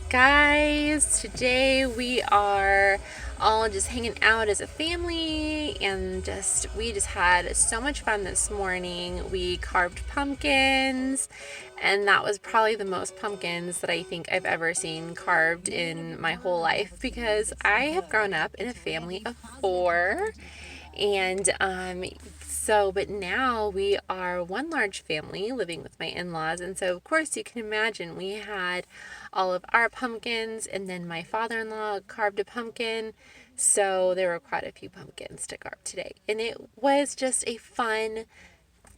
guys. Today we are all just hanging out as a family and we just had so much fun this morning. We carved pumpkins, and that was probably the most pumpkins that I think I've ever seen carved in my whole life because I have grown up in a family of four. And but now we are one large family living with my in laws. And so, of course, you can imagine we had all of our pumpkins, and then my father in law carved a pumpkin. So there were quite a few pumpkins to carve today. And it was just a fun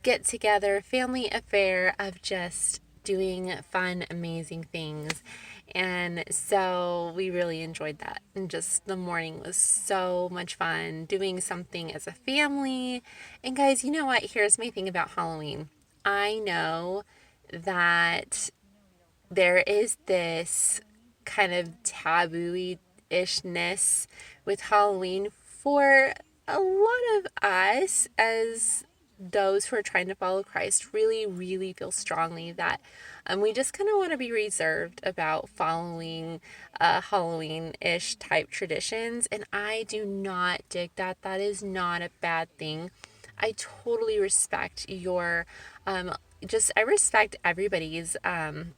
get together, family affair of just doing fun, amazing things. And so we really enjoyed that. And just the morning was so much fun doing something as a family. And guys, you know what? Here's my thing about Halloween. I know that there is this kind of taboo ishness with Halloween for a lot of us as those who are trying to follow Christ really, really feel strongly that we just kind of want to be reserved about following Halloween ish type traditions. And I do not dig that. That is not a bad thing. I totally respect your I respect everybody's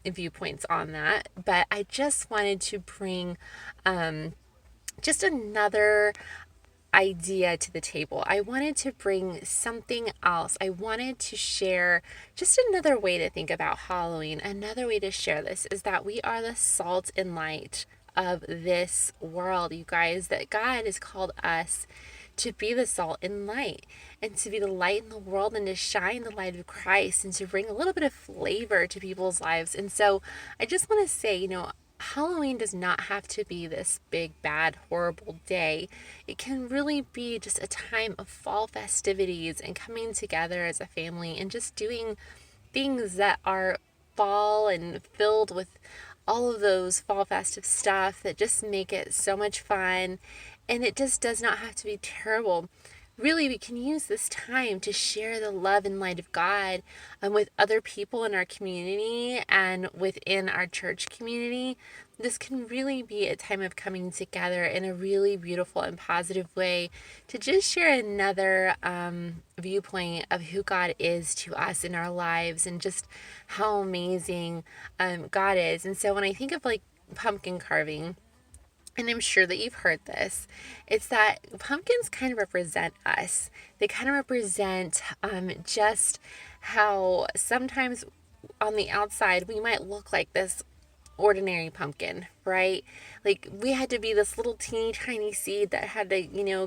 viewpoints on that, but I just wanted to bring just another idea to the table. I wanted to bring something else. I wanted to share just another way to think about Halloween. Another way to share this is that we are the salt and light of this world, you guys, that God has called us to be the salt and light and to be the light in the world and to shine the light of Christ and to bring a little bit of flavor to people's lives. And so I just want to say, Halloween does not have to be this big, bad, horrible day. It can really be just a time of fall festivities and coming together as a family and just doing things that are fall and filled with all of those fall festive stuff that just make it so much fun. And it just does not have to be terrible. Really, we can use this time to share the love and light of God with other people in our community and within our church community. This can really be a time of coming together in a really beautiful and positive way to just share another viewpoint of who God is to us in our lives and just how amazing God is. And so when I think of like pumpkin carving, and I'm sure that you've heard this, it's that pumpkins kind of represent us. They kind of represent just how sometimes on the outside we might look like this ordinary pumpkin, right? Like we had to be this little teeny tiny seed that had to,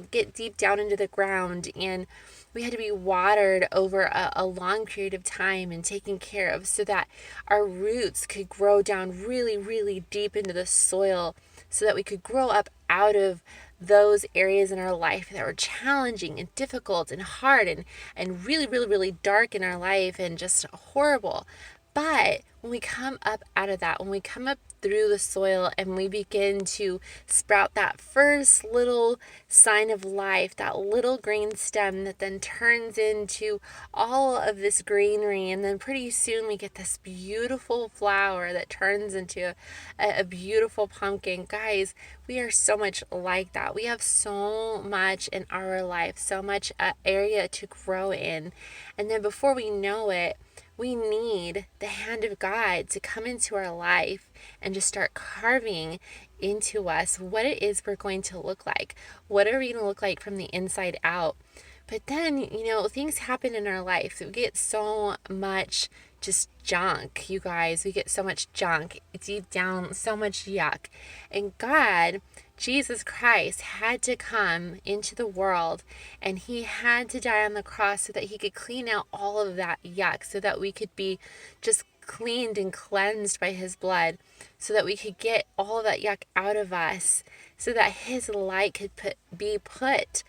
get deep down into the ground, and we had to be watered over a long period of time and taken care of so that our roots could grow down really, really deep into the soil so that we could grow up out of those areas in our life that were challenging and difficult and hard and really, really, really dark in our life and just horrible. But when we come up out of that, when we come up through the soil and we begin to sprout that first little sign of life, that little green stem that then turns into all of this greenery, and then pretty soon we get this beautiful flower that turns into a beautiful pumpkin. Guys, we are so much like that. We have so much in our life, so much area to grow in. And then before we know it, we need the hand of God to come into our life and just start carving into us what it is we're going to look like. What are we going to look like from the inside out? But then, things happen in our life. We get so much just junk, you guys. We get so much junk deep down, so much yuck. And God, Jesus Christ, had to come into the world, and he had to die on the cross so that he could clean out all of that yuck, so that we could be just cleaned and cleansed by his blood, so that we could get all of that yuck out of us, so that his light could be put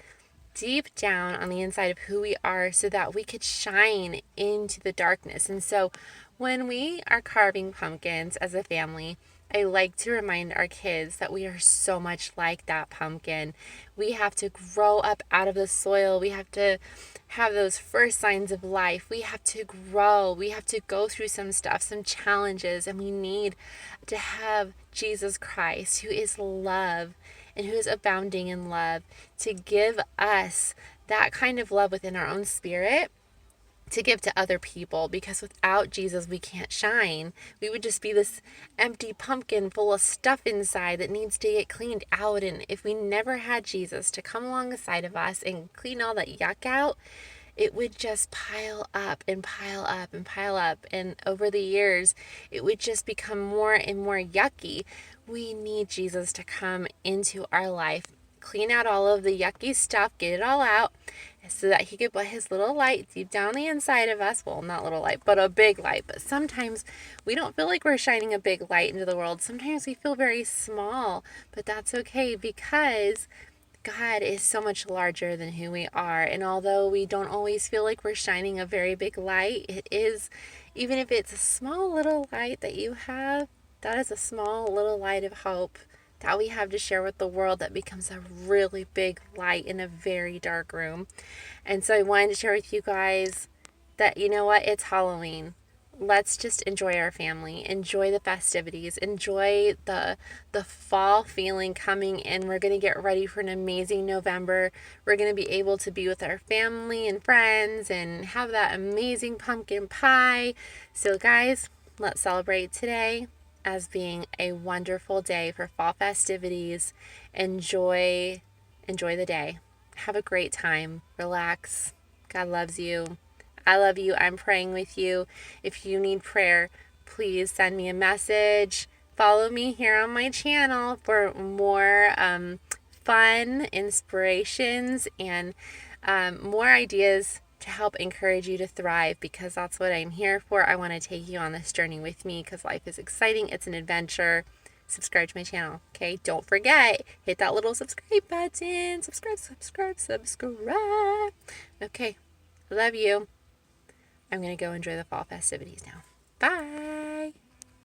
deep down on the inside of who we are so that we could shine into the darkness. And so When we are carving pumpkins as a family, I like to remind our kids that we are so much like that pumpkin. We have to grow up out of the soil. We have to have those first signs of life. We have to grow. We have to go through some stuff, some challenges, and we need to have Jesus Christ, who is love and who is abounding in love, to give us that kind of love within our own spirit to give to other people, because without Jesus we can't shine. We would just be this empty pumpkin full of stuff inside that needs to get cleaned out. And if we never had Jesus to come alongside of us and clean all that yuck out, it would just pile up and pile up and pile up. And over the years, it would just become more and more yucky. We need Jesus to come into our life, clean out all of the yucky stuff, get it all out, so that he could put his little light deep down the inside of us. Well, not little light, but a big light. But sometimes we don't feel like we're shining a big light into the world. Sometimes we feel very small, but that's okay, because God is so much larger than who we are. And although we don't always feel like we're shining a very big light, it is, even if it's a small little light that you have, that is a small little light of hope that we have to share with the world, that becomes a really big light in a very dark room. And so I wanted to share with you guys that, you know what, it's Halloween. Let's just enjoy our family, enjoy the festivities, enjoy the fall feeling coming in. We're going to get ready for an amazing November. We're going to be able to be with our family and friends and have that amazing pumpkin pie. So guys, let's celebrate today as being a wonderful day for fall festivities. Enjoy the day. Have a great time. Relax. God loves you. I love you. I'm praying with you. If you need prayer, please send me a message. Follow me here on my channel for more fun inspirations and more ideas to help encourage you to thrive, because that's what I'm here for. I want to take you on this journey with me, because life is exciting. It's an adventure. Subscribe to my channel, okay? Don't forget, hit that little subscribe button. Subscribe. Okay, love you. I'm going to go enjoy the fall festivities now. Bye.